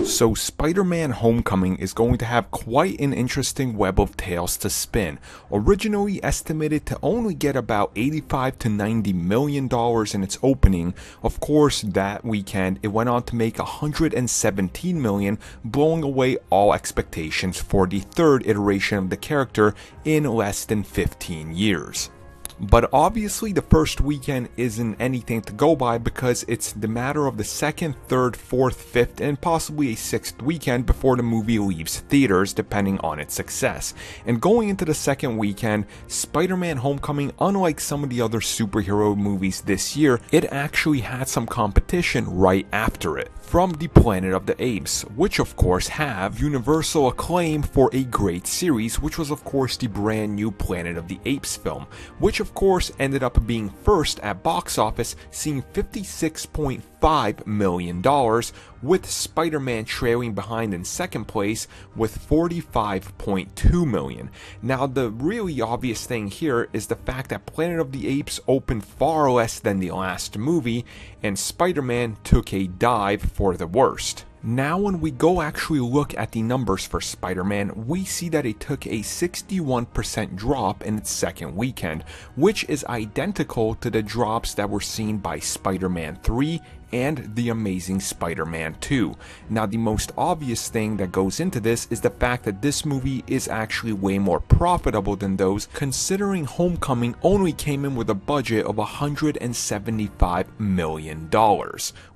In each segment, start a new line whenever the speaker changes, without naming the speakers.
So Spider-Man Homecoming is going to have quite an interesting web of tales to spin. Originally estimated to only get about $85 to $90 million in its opening, of course that weekend it went on to make $117 million, blowing away all expectations for the third iteration of the character in less than 15 years. But obviously the first weekend isn't anything to go by because it's the matter of the second, third, fourth, fifth, and possibly a sixth weekend before the movie leaves theaters depending on its success. And going into the second weekend, Spider-Man Homecoming, unlike some of the other superhero movies this year, it actually had some competition right after it from the Planet of the Apes, which of course have universal acclaim for a great series, which was of course the brand new Planet of the Apes film, which of course ended up being first at box office, seeing $56.5 million, with Spider-Man trailing behind in second place with $45.2 million. Now the really obvious thing here is the fact that Planet of the Apes opened far less than the last movie, and Spider-Man took a dive for the worst. Now when we go actually look at the numbers for Spider-Man, we see that it took a 61% drop in its second weekend, which is identical to the drops that were seen by Spider-Man 3 and The Amazing Spider-Man 2. Now the most obvious thing that goes into this is the fact that this movie is actually way more profitable than those, considering Homecoming only came in with a budget of $175 million,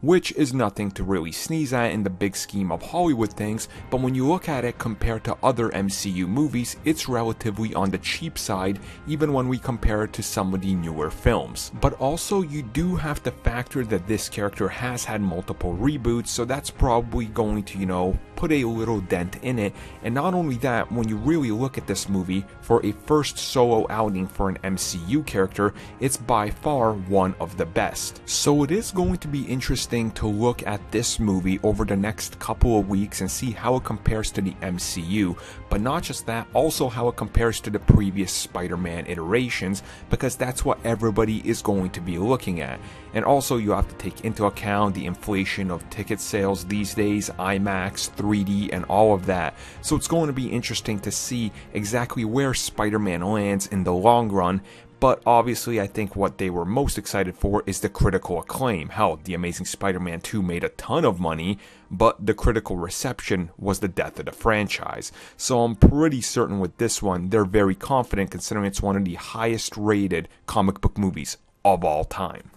which is nothing to really sneeze at in the big scheme of Hollywood things, but when you look at it compared to other MCU movies, it's relatively on the cheap side even when we compare it to some of the newer films. But also you do have to factor that this character has had multiple reboots, so that's probably going to, put a little dent in it. And not only that, when you really look at this movie, for a first solo outing for an MCU character, it's by far one of the best. So it is going to be interesting to look at this movie over the next couple of weeks and see how it compares to the MCU, but not just that, also how it compares to the previous Spider-Man iterations, because that's what everybody is going to be looking at. And also you have to take into account the inflation of ticket sales these days, IMAX, 3D, and all of that. So it's going to be interesting to see exactly where Spider-Man lands in the long run. But obviously I think what they were most excited for is the critical acclaim. Hell, The Amazing Spider-Man 2 made a ton of money, but the critical reception was the death of the franchise. So I'm pretty certain with this one, they're very confident considering it's one of the highest rated comic book movies of all time.